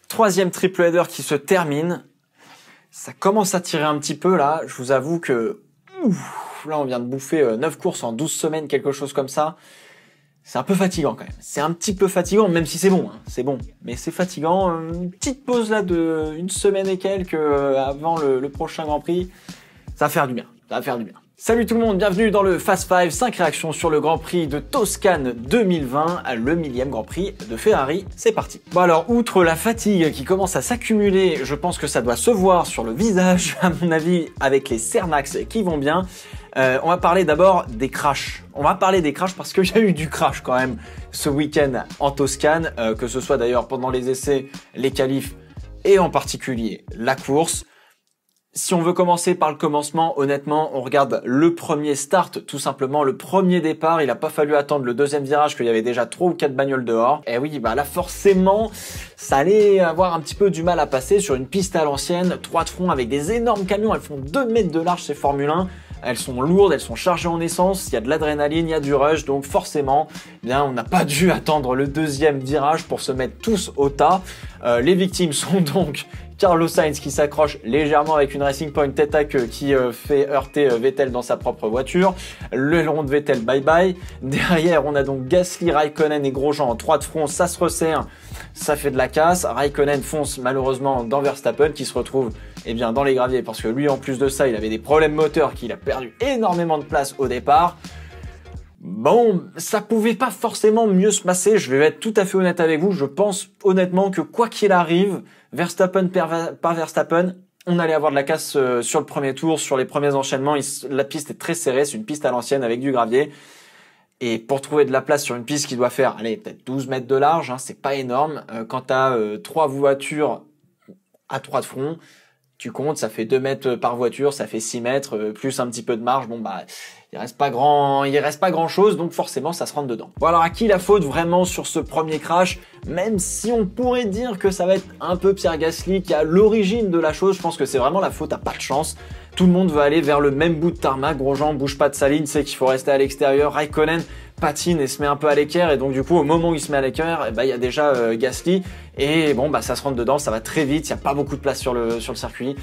Troisième triple header qui se termine. Ça commence à tirer un petit peu là. Je vous avoue que là on vient de bouffer 9 courses en 12 semaines, quelque chose comme ça. C'est un peu fatigant quand même. C'est un petit peu fatigant, même si c'est bon, hein. C'est bon. Mais c'est fatigant. Une petite pause là de une semaine et quelques avant le prochain Grand Prix. Ça va faire du bien. Ça va faire du bien. Salut tout le monde, bienvenue dans le Fast 5, 5 réactions sur le Grand Prix de Toscane 2020, le 1000e Grand Prix de Ferrari, c'est parti. Bon alors, outre la fatigue qui commence à s'accumuler, je pense que ça doit se voir sur le visage, à mon avis, avec les Cernax qui vont bien. On va parler d'abord des crashs. On va parler des crashs parce qu'il y a eu du crash quand même ce week-end en Toscane, que ce soit d'ailleurs pendant les essais, les qualifs et en particulier la course. Si on veut commencer par le commencement, honnêtement, on regarde le premier start, tout simplement, le premier départ. Il n'a pas fallu attendre le deuxième virage, qu'il y avait déjà 3 ou 4 bagnoles dehors. Et oui, bah là, forcément, ça allait avoir un petit peu du mal à passer sur une piste à l'ancienne, 3 de front avec des énormes camions. Elles font 2 mètres de large, ces Formule 1. Elles sont lourdes, elles sont chargées en essence, il y a de l'adrénaline, il y a du rush, donc forcément, eh bien, on n'a pas dû attendre le deuxième virage pour se mettre tous au tas. Les victimes sont donc Carlos Sainz qui s'accroche légèrement avec une Racing Point tête à queue qui fait heurter Vettel dans sa propre voiture. Le long de Vettel, bye bye. Derrière, on a donc Gasly, Raikkonen et Grosjean en 3 de front, ça se resserre, ça fait de la casse. Raikkonen fonce malheureusement dans Verstappen qui se retrouve bien dans les graviers parce que lui en plus de ça il avait des problèmes moteurs, qu'il a perdu énormément de place au départ. Bon, ça pouvait pas forcément mieux se passer, je vais être tout à fait honnête avec vous, je pense honnêtement que quoi qu'il arrive, Verstappen par Verstappen, on allait avoir de la casse sur le premier tour, sur les premiers enchaînements, la piste est très serrée, c'est une piste à l'ancienne avec du gravier. Et pour trouver de la place sur une piste qui doit faire, allez, peut-être 12 mètres de large, hein, c'est pas énorme. Quand t'as 3 voitures à 3 de front, tu comptes, ça fait 2 mètres par voiture, ça fait 6 mètres, plus un petit peu de marge. Bon, bah, il reste pas grand chose, donc forcément, ça se rentre dedans. Bon, alors, à qui la faute vraiment sur ce premier crash? Même si on pourrait dire que ça va être un peu Pierre Gasly qui est à l'origine de la chose, je pense que c'est vraiment la faute à pas de chance. Tout le monde veut aller vers le même bout de tarmac. Grosjean bouge pas de sa ligne, sait qu'il faut rester à l'extérieur. Raikkonen patine et se met un peu à l'équerre. Et donc, du coup, au moment où il se met à l'équerre, il y a déjà Gasly. Et bon, bah, ça se rentre dedans, ça va très vite. Il n'y a pas beaucoup de place sur le circuit.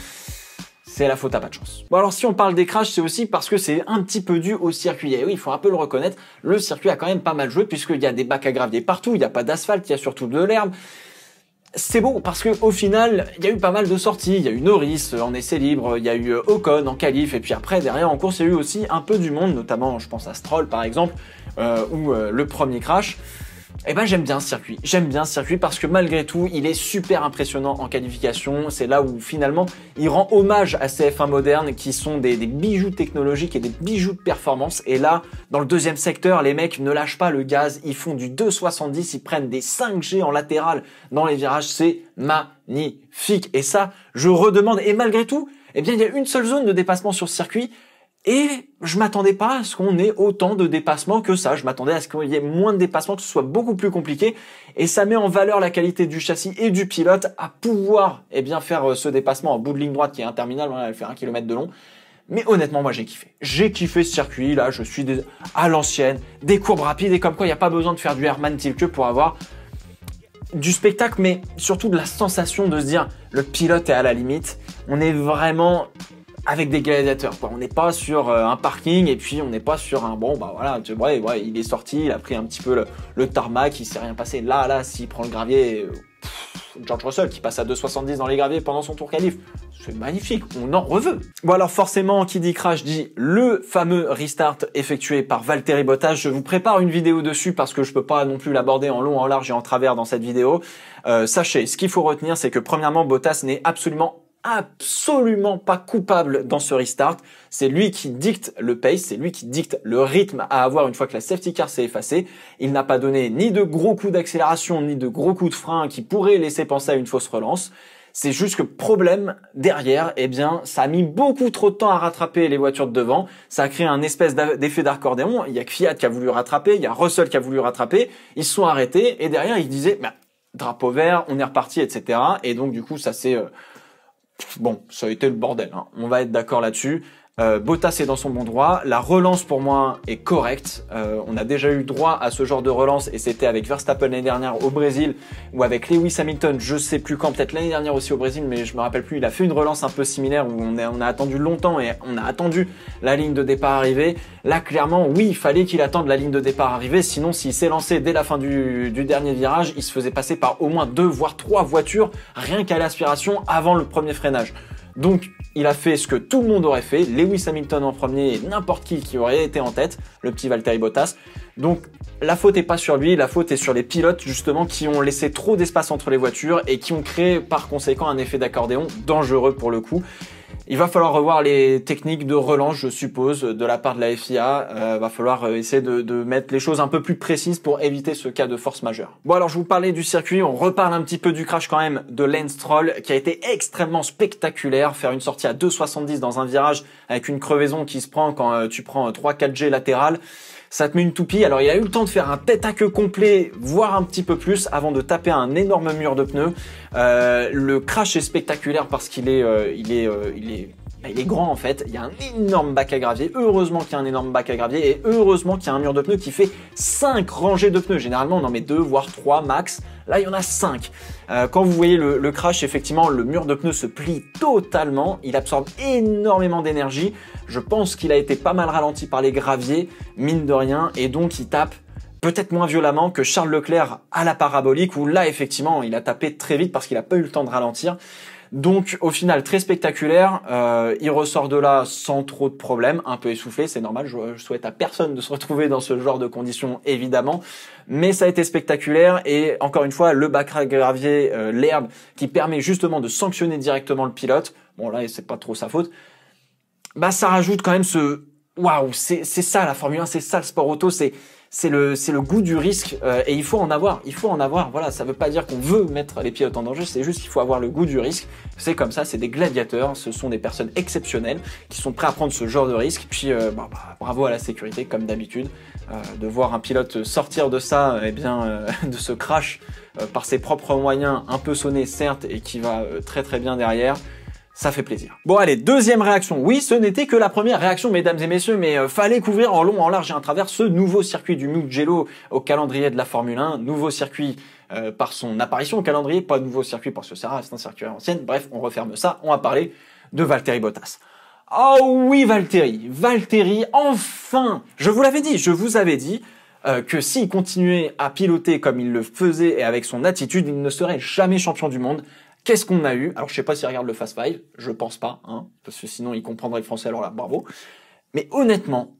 C'est la faute à pas de chance. Bon, alors, si on parle des crashs, c'est aussi parce que c'est un petit peu dû au circuit. Et oui, il faut un peu le reconnaître. Le circuit a quand même pas mal joué puisqu'il y a des bacs à gravier partout. Il n'y a pas d'asphalte, il y a surtout de l'herbe. C'est beau parce que au final, il y a eu pas mal de sorties. Il y a eu Norris en essai libre, il y a eu Ocon en qualif, et puis après derrière en course, il y a eu aussi un peu du monde, notamment je pense à Stroll par exemple, ou le premier crash. Eh ben j'aime bien ce circuit. J'aime bien ce circuit parce que malgré tout, il est super impressionnant en qualification. C'est là où finalement, il rend hommage à ces F1 modernes qui sont des bijoux technologiques et des bijoux de performance. Et là, dans le deuxième secteur, les mecs ne lâchent pas le gaz. Ils font du 2,70, ils prennent des 5G en latéral dans les virages. C'est magnifique. Et ça, je redemande. Et malgré tout, eh bien, il y a une seule zone de dépassement sur ce circuit. Et je m'attendais pas à ce qu'on ait autant de dépassements que ça. Je m'attendais à ce qu'il y ait moins de dépassements, que ce soit beaucoup plus compliqué. Et ça met en valeur la qualité du châssis et du pilote à pouvoir, faire ce dépassement en bout de ligne droite qui est interminable. Elle fait 1 km de long. Mais honnêtement, moi, j'ai kiffé. J'ai kiffé ce circuit. Là, je suis à l'ancienne, des courbes rapides et comme quoi il n'y a pas besoin de faire du Hermann Tilke pour avoir du spectacle, mais surtout de la sensation de se dire le pilote est à la limite. On est vraiment avec des gladiateurs, quoi. On n'est pas sur un parking et puis on n'est pas sur un bon, bah voilà, ouais, il est sorti, il a pris un petit peu le tarmac, il s'est rien passé. Là, s'il prend le gravier, George Russell qui passe à 2,70 dans les graviers pendant son tour qualif, c'est magnifique, on en reveut. Bon alors forcément, qui dit crash dit le fameux restart effectué par Valtteri Bottas. Je vous prépare une vidéo dessus parce que je peux pas non plus l'aborder en long, en large et en travers dans cette vidéo. Sachez, ce qu'il faut retenir, c'est que premièrement, Bottas n'est absolument pas coupable dans ce restart. C'est lui qui dicte le pace, c'est lui qui dicte le rythme à avoir une fois que la safety car s'est effacée. Il n'a pas donné ni de gros coups d'accélération, ni de gros coups de frein qui pourraient laisser penser à une fausse relance. C'est juste que problème derrière, ça a mis beaucoup trop de temps à rattraper les voitures de devant. Ça a créé un espèce d'effet d'accordéon. Il y a que Fiat qui a voulu rattraper, il y a Russell qui a voulu rattraper. Ils se sont arrêtés et derrière ils disaient, drapeau vert, on est reparti, etc. Et donc du coup ça s'est... Bon, ça a été le bordel, hein. On va être d'accord là-dessus. Bottas est dans son bon droit. La relance pour moi est correcte. On a déjà eu droit à ce genre de relance et c'était avec Verstappen l'année dernière au Brésil ou avec Lewis Hamilton, je sais plus quand, peut-être l'année dernière aussi au Brésil, mais je me rappelle plus. Il a fait une relance un peu similaire où on a attendu longtemps et on a attendu la ligne de départ arrivée. Là, clairement, oui, il fallait qu'il attende la ligne de départ arrivée. Sinon, s'il s'est lancé dès la fin du dernier virage, il se faisait passer par au moins 2 voire 3 voitures rien qu'à l'aspiration avant le premier freinage. Donc, il a fait ce que tout le monde aurait fait, Lewis Hamilton en premier et n'importe qui aurait été en tête, le petit Valtteri Bottas. Donc, la faute est pas sur lui, la faute est sur les pilotes justement qui ont laissé trop d'espace entre les voitures et qui ont créé par conséquent un effet d'accordéon dangereux pour le coup. Il va falloir revoir les techniques de relance, je suppose, de la part de la FIA. Va falloir essayer de mettre les choses un peu plus précises pour éviter ce cas de force majeure. Bon, alors je vous parlais du circuit, on reparle un petit peu du crash quand même de Lance Stroll, qui a été extrêmement spectaculaire. Faire une sortie à 2,70 dans un virage avec une crevaison qui se prend quand tu prends 3-4 G latéral. Ça te met une toupie. Alors il a eu le temps de faire un tête-à-queue complet, voire un petit peu plus, avant de taper un énorme mur de pneus. Le crash est spectaculaire parce qu'il est grand en fait. Il y a un énorme bac à gravier. Heureusement qu'il y a un énorme bac à gravier et heureusement qu'il y a un mur de pneus qui fait 5 rangées de pneus. Généralement on en met 2 voire 3 max. Là il y en a 5. Quand vous voyez le crash, effectivement le mur de pneus se plie totalement. Il absorbe énormément d'énergie. Je pense qu'il a été pas mal ralenti par les graviers, mine de rien, et donc il tape peut-être moins violemment que Charles Leclerc à la parabolique où là effectivement il a tapé très vite parce qu'il a pas eu le temps de ralentir. Donc au final très spectaculaire, il ressort de là sans trop de problèmes, un peu essoufflé, c'est normal, je souhaite à personne de se retrouver dans ce genre de conditions évidemment, mais ça a été spectaculaire et encore une fois le bac à gravier, l'herbe qui permet justement de sanctionner directement le pilote, bon là c'est pas trop sa faute, bah ça rajoute quand même ce waouh, c'est ça la Formule 1, c'est ça le sport auto, c'est le goût du risque et il faut en avoir. Voilà, ça veut pas dire qu'on veut mettre les pilotes en danger, c'est juste qu'il faut avoir le goût du risque. C'est comme ça, c'est des gladiateurs, ce sont des personnes exceptionnelles qui sont prêts à prendre ce genre de risque. Puis bravo à la sécurité comme d'habitude, de voir un pilote sortir de ça, de ce crash par ses propres moyens, un peu sonné certes et qui va très très bien derrière. Ça fait plaisir. Bon allez, deuxième réaction. Oui, ce n'était que la première réaction, mesdames et messieurs, mais fallait couvrir en long, en large et en travers ce nouveau circuit du Mugello au calendrier de la Formule 1. Nouveau circuit par son apparition au calendrier, pas nouveau circuit parce que c'est un circuit à l'ancienne. Bref, on referme ça. On va parler de Valtteri Bottas. Oh oui, Valtteri, enfin. Je vous l'avais dit, que s'il continuait à piloter comme il le faisait et avec son attitude, il ne serait jamais champion du monde. Qu'est-ce qu'on a eu? Alors, je sais pas s'il regarde le Fast Five, je pense pas, hein, parce que sinon il comprendrait le français, alors là, bravo. Mais honnêtement,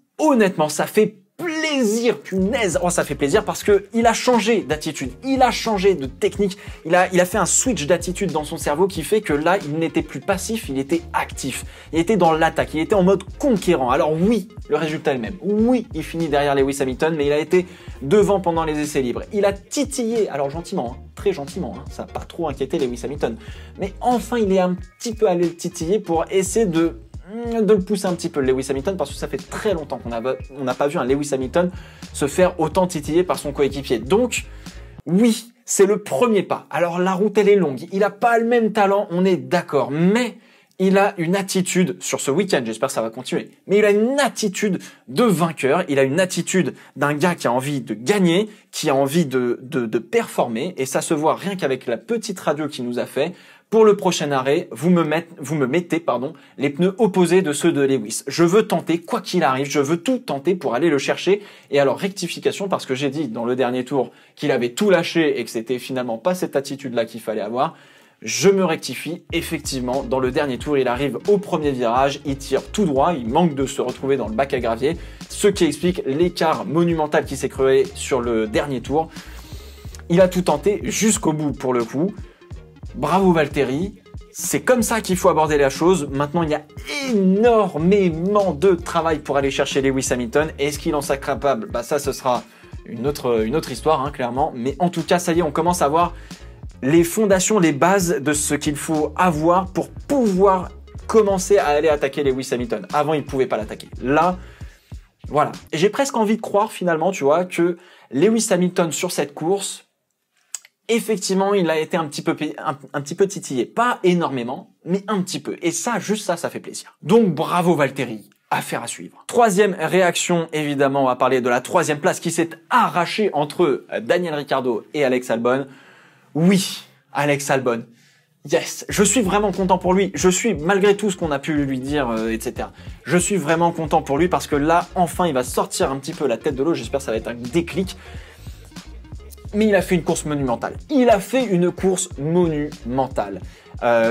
ça fait plaisir, punaise. Oh, ça fait plaisir parce que il a changé d'attitude, il a changé de technique, il a fait un switch d'attitude dans son cerveau qui fait que là, il n'était plus passif, il était actif. Il était dans l'attaque, il était en mode conquérant. Alors oui, le résultat est le même. Oui, il finit derrière Lewis Hamilton, mais il a été devant pendant les essais libres. Il a titillé, alors gentiment, hein, très gentiment, hein, ça n'a pas trop inquiété Lewis Hamilton. Mais enfin, il est un petit peu allé le titiller pour essayer de le pousser un petit peu, Lewis Hamilton, parce que ça fait très longtemps qu'on n'a pas vu un Lewis Hamilton se faire autant titiller par son coéquipier. Donc, oui, c'est le premier pas. Alors, la route, elle est longue. Il n'a pas le même talent, on est d'accord. Mais il a une attitude, sur ce week-end, j'espère que ça va continuer, mais il a une attitude de vainqueur. Il a une attitude d'un gars qui a envie de gagner, qui a envie de performer. Et ça se voit rien qu'avec la petite radio qu'il nous a fait. Pour le prochain arrêt, vous me mettez les pneus opposés de ceux de Lewis. Je veux tenter, quoi qu'il arrive, je veux tout tenter pour aller le chercher. Et alors, rectification, parce que j'ai dit dans le dernier tour qu'il avait tout lâché et que c'était finalement pas cette attitude-là qu'il fallait avoir. Je me rectifie, effectivement, dans le dernier tour, il arrive au premier virage, il tire tout droit, il manque de se retrouver dans le bac à gravier, ce qui explique l'écart monumental qui s'est créé sur le dernier tour. Il a tout tenté jusqu'au bout pour le coup. Bravo Valtteri, c'est comme ça qu'il faut aborder la chose. Maintenant, il y a énormément de travail pour aller chercher Lewis Hamilton. Est-ce qu'il en sera capable? Bah ça, ce sera une autre histoire, hein, clairement. Mais en tout cas, ça y est, on commence à voir les fondations, les bases de ce qu'il faut avoir pour pouvoir commencer à aller attaquer Lewis Hamilton. Avant, il ne pouvait pas l'attaquer. Là, voilà. Et j'ai presque envie de croire finalement, tu vois, que Lewis Hamilton sur cette course, effectivement, il a été un petit peu titillé. Pas énormément, mais un petit peu. Et ça, juste ça, ça fait plaisir. Donc, bravo Valtteri. Affaire à suivre. Troisième réaction, évidemment, on va parler de la troisième place qui s'est arrachée entre Daniel Ricciardo et Alex Albon. Oui, Alex Albon. Yes, je suis vraiment content pour lui. Je suis, malgré tout ce qu'on a pu lui dire, etc. Je suis vraiment content pour lui parce que là, enfin, il va sortir un petit peu la tête de l'eau. J'espère que ça va être un déclic. Mais il a fait une course monumentale. Il a fait une course monumentale.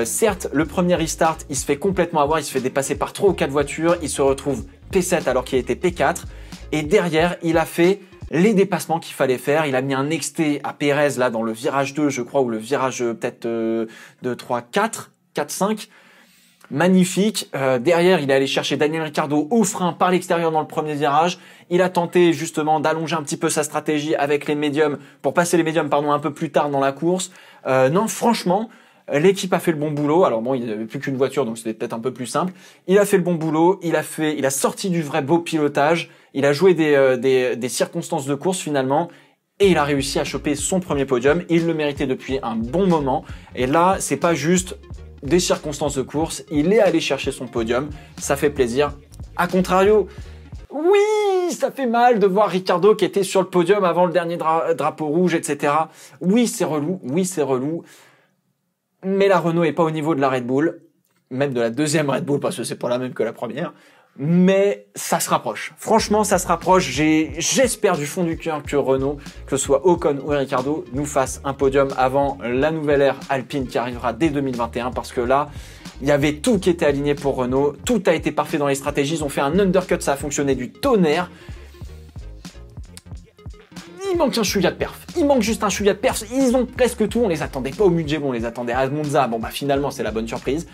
Certes, le premier restart, il se fait complètement avoir, il se fait dépasser par 3 ou 4 voitures, il se retrouve P7 alors qu'il était P4. Et derrière, il a fait les dépassements qu'il fallait faire. Il a mis un XT à Pérez là dans le virage 2, je crois, ou le virage peut-être 2, 3, 4, 4, 5. Magnifique. Derrière, il est allé chercher Daniel Ricciardo au frein par l'extérieur dans le premier virage. Il a tenté justement d'allonger un petit peu sa stratégie avec les médiums pour passer les médiums un peu plus tard dans la course. Non, franchement, l'équipe a fait le bon boulot. Alors bon, il n'y avait plus qu'une voiture, donc c'était peut-être un peu plus simple. Il a fait le bon boulot. Il a sorti du vrai beau pilotage. Il a joué des circonstances de course finalement. Et il a réussi à choper son premier podium. Il le méritait depuis un bon moment. Et là, c'est pas juste des circonstances de course, il est allé chercher son podium, ça fait plaisir. A contrario, oui, ça fait mal de voir Ricciardo qui était sur le podium avant le dernier drapeau rouge, etc. Oui, c'est relou, mais la Renault est pas au niveau de la Red Bull, même de la deuxième Red Bull, parce que c'est pas la même que la première, mais ça se rapproche. Franchement, ça se rapproche. J'espère du fond du cœur que Renault, que ce soit Ocon ou Ricciardo, nous fasse un podium avant la nouvelle ère Alpine qui arrivera dès 2021, parce que là, il y avait tout qui était aligné pour Renault. Tout a été parfait dans les stratégies. Ils ont fait un undercut, ça a fonctionné du tonnerre. Il manque un chouïa de perf. Il manque juste un chouïa de perf. Ils ont presque tout. On les attendait pas au Mugello, on les attendait à Monza. Bon, bah finalement, c'est la bonne surprise.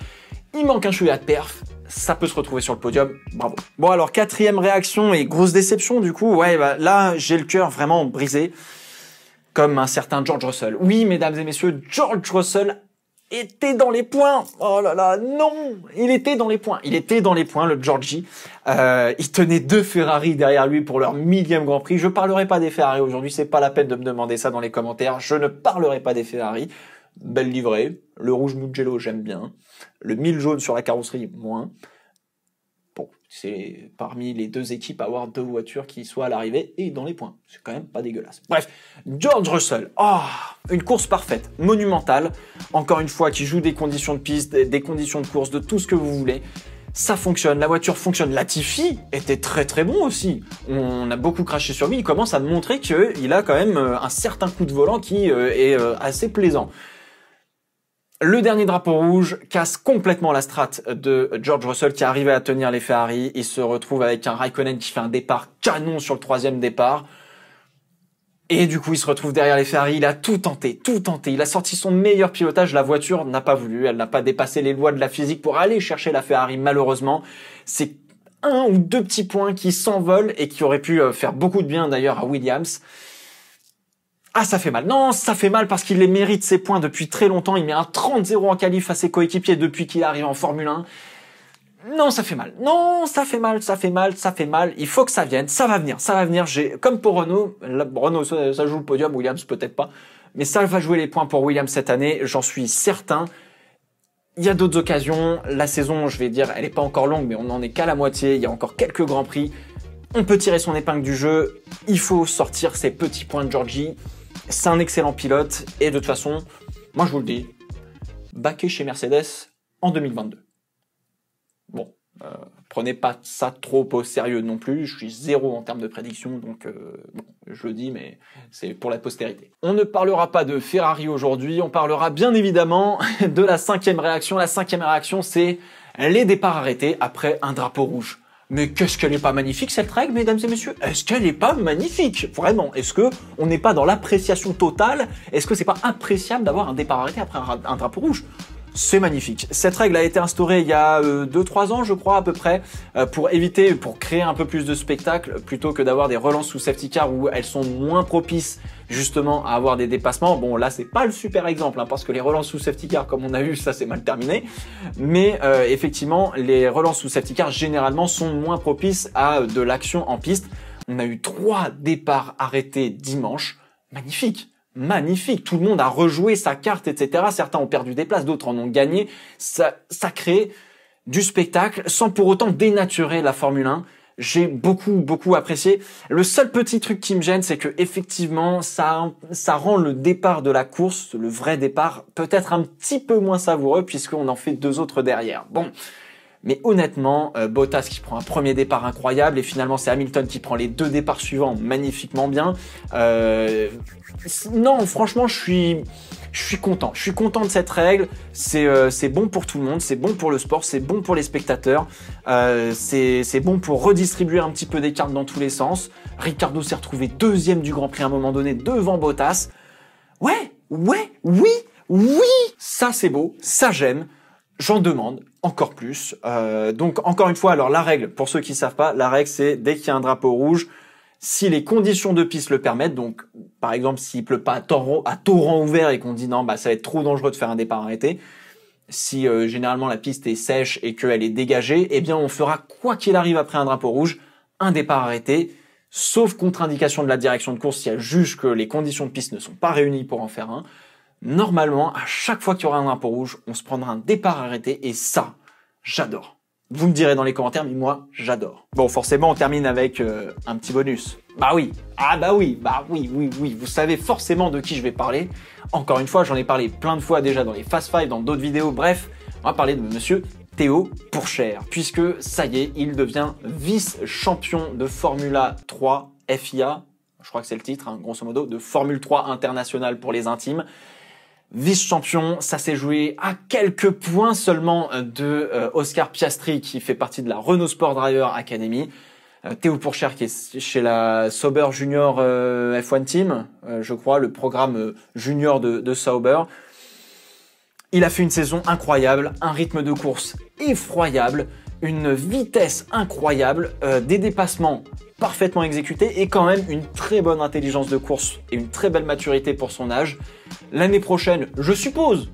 Il manque un chouïa de perf. Ça peut se retrouver sur le podium. Bravo. Bon, alors, quatrième réaction et grosse déception, du coup. Ouais, bah, là, j'ai le cœur vraiment brisé. Comme un certain George Russell. Oui, mesdames et messieurs, George Russell était dans les points. Oh là là, non! Il était dans les points. Il était dans les points, le Georgie. Il tenait 2 Ferrari derrière lui pour leur 1000e Grand Prix. Je parlerai pas des Ferrari aujourd'hui. C'est pas la peine de me demander ça dans les commentaires. Je ne parlerai pas des Ferrari. Belle livrée. Le rouge Mugello, j'aime bien. Le 1000 jaune sur la carrosserie, moins. Bon, c'est parmi les 2 équipes à avoir 2 voitures qui soient à l'arrivée et dans les points. C'est quand même pas dégueulasse. Bref, George Russell. Oh, une course parfaite, monumentale. Encore une fois, qui joue des conditions de piste, des conditions de course, de tout ce que vous voulez. Ça fonctionne, la voiture fonctionne. Latifi était très très bon aussi. On a beaucoup craché sur lui. Il commence à montrer qu'il a quand même un certain coup de volant qui est assez plaisant. Le dernier drapeau rouge casse complètement la strate de George Russell qui arrivait à tenir les Ferrari. Il se retrouve avec un Raikkonen qui fait un départ canon sur le 3e départ. Et du coup, il se retrouve derrière les Ferrari. Il a tout tenté, tout tenté. Il a sorti son meilleur pilotage. La voiture n'a pas voulu. Elle n'a pas dépassé les lois de la physique pour aller chercher la Ferrari, malheureusement. C'est 1 ou 2 petits points qui s'envolent et qui auraient pu faire beaucoup de bien d'ailleurs à Williams. Ah, ça fait mal. Non, ça fait mal parce qu'il les mérite, ces points, depuis très longtemps. Il met un 30-0 en qualif à ses coéquipiers depuis qu'il arrive en Formule 1. Non, ça fait mal. Non, ça fait mal, ça fait mal, ça fait mal. Il faut que ça vienne. Ça va venir, ça va venir. Comme pour Renault, Renault, ça joue le podium, Williams peut-être pas. Mais ça va jouer les points pour Williams cette année, j'en suis certain. Il y a d'autres occasions. La saison, je vais dire, elle est pas encore longue, mais on n'en est qu'à la moitié. Il y a encore quelques Grands Prix. On peut tirer son épingle du jeu. Il faut sortir ces petits points de Georgie. C'est un excellent pilote. Et de toute façon, moi je vous le dis, baqué chez Mercedes en 2022. Bon, prenez pas ça trop au sérieux non plus. Je suis 0 en termes de prédiction, donc bon, je le dis, mais c'est pour la postérité. On ne parlera pas de Ferrari aujourd'hui. On parlera bien évidemment de la 5e réaction. La 5e réaction, c'est les départs arrêtés après un drapeau rouge. Mais qu'est-ce qu'elle est pas magnifique cette règle, mesdames et messieurs? Est-ce qu'elle est pas magnifique? Vraiment? Est-ce que on n'est pas dans l'appréciation totale? Est-ce que c'est pas appréciable d'avoir un départ arrêté après un drapeau rouge? C'est magnifique. Cette règle a été instaurée il y a 2-3 ans, je crois, à peu près, pour créer un peu plus de spectacle, plutôt que d'avoir des relances sous safety car où elles sont moins propices, justement, à avoir des dépassements. Bon, là, c'est pas le super exemple, hein, parce que les relances sous safety car, comme on a vu, ça c'est mal terminé. Mais, effectivement, les relances sous safety car, généralement, sont moins propices à de l'action en piste. On a eu 3 départs arrêtés dimanche. Magnifique. magnifique. Tout le monde a rejoué sa carte, etc. Certains ont perdu des places, d'autres en ont gagné. Ça crée du spectacle sans pour autant dénaturer la Formule 1. J'ai beaucoup apprécié. Le seul petit truc qui me gêne, c'est que effectivement, ça rend le départ de la course, le vrai départ, peut-être un petit peu moins savoureux puisqu'on en fait 2 autres derrière. Bon, mais honnêtement, Bottas qui prend un premier départ incroyable et finalement c'est Hamilton qui prend les 2 départs suivants magnifiquement bien. Non, franchement, je suis content. Je suis content de cette règle. C'est bon pour tout le monde. C'est bon pour le sport. C'est bon pour les spectateurs. C'est bon pour redistribuer un petit peu des cartes dans tous les sens. Ricciardo s'est retrouvé 2e du Grand Prix à un moment donné devant Bottas. Oui. Ça, c'est beau. Ça, j'aime. J'en demande encore plus. Donc, encore une fois, alors la règle, pour ceux qui savent pas, la règle, c'est dès qu'il y a un drapeau rouge, si les conditions de piste le permettent, donc par exemple s'il pleut pas à torrent ouvert et qu'on dit non, bah ça va être trop dangereux de faire un départ arrêté, si généralement la piste est sèche et qu'elle est dégagée, eh bien on fera quoi qu'il arrive après un drapeau rouge, un départ arrêté, sauf contre-indication de la direction de course si elle juge que les conditions de piste ne sont pas réunies pour en faire un. Normalement, à chaque fois qu'il y aura un drapeau rouge, on se prendra un départ arrêté et ça, j'adore. Vous me direz dans les commentaires, mais moi, j'adore. Bon, forcément, on termine avec un petit bonus. Bah oui. Oui. Vous savez forcément de qui je vais parler. Encore une fois, j'en ai parlé plein de fois déjà dans les Fast Five, dans d'autres vidéos. Bref, on va parler de monsieur Théo Pourchaire, puisque ça y est, il devient vice-champion de Formula 3 FIA. Je crois que c'est le titre, hein, grosso modo, de Formule 3 international pour les intimes. Vice-champion, ça s'est joué à quelques points seulement de Oscar Piastri qui fait partie de la Renault Sport Driver Academy. Théo Pourchaire qui est chez la Sauber Junior F1 Team, je crois, le programme junior de Sauber. Il a fait une saison incroyable, un rythme de course effroyable, une vitesse incroyable, des dépassements parfaitement exécutés et quand même une très bonne intelligence de course et une très belle maturité pour son âge. L'année prochaine, je suppose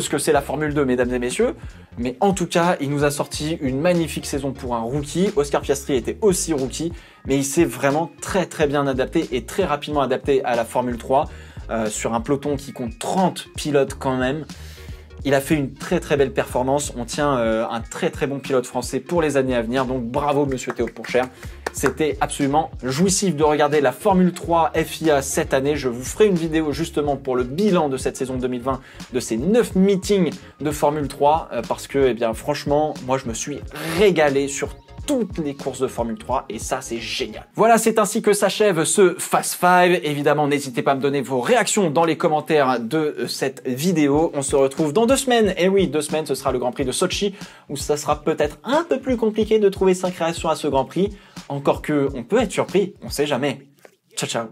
que c'est la Formule 2, mesdames et messieurs, mais en tout cas, il nous a sorti une magnifique saison pour un rookie. Oscar Piastri était aussi rookie, mais il s'est vraiment très bien adapté et très rapidement adapté à la Formule 3, sur un peloton qui compte 30 pilotes quand même. Il a fait une très belle performance. On tient un très bon pilote français pour les années à venir. Donc bravo monsieur Théo Pourchaire. C'était absolument jouissif de regarder la Formule 3 FIA cette année. Je vous ferai une vidéo justement pour le bilan de cette saison 2020, de ces 9 meetings de Formule 3, parce que, eh bien, franchement, moi je me suis régalé sur toutes les courses de Formule 3 et ça c'est génial. Voilà, c'est ainsi que s'achève ce Fast Five. Évidemment, n'hésitez pas à me donner vos réactions dans les commentaires de cette vidéo. On se retrouve dans 2 semaines. Et oui, 2 semaines, ce sera le Grand Prix de Sochi où ça sera peut-être un peu plus compliqué de trouver 5 réactions à ce Grand Prix. Encore que on peut être surpris, on sait jamais. Ciao.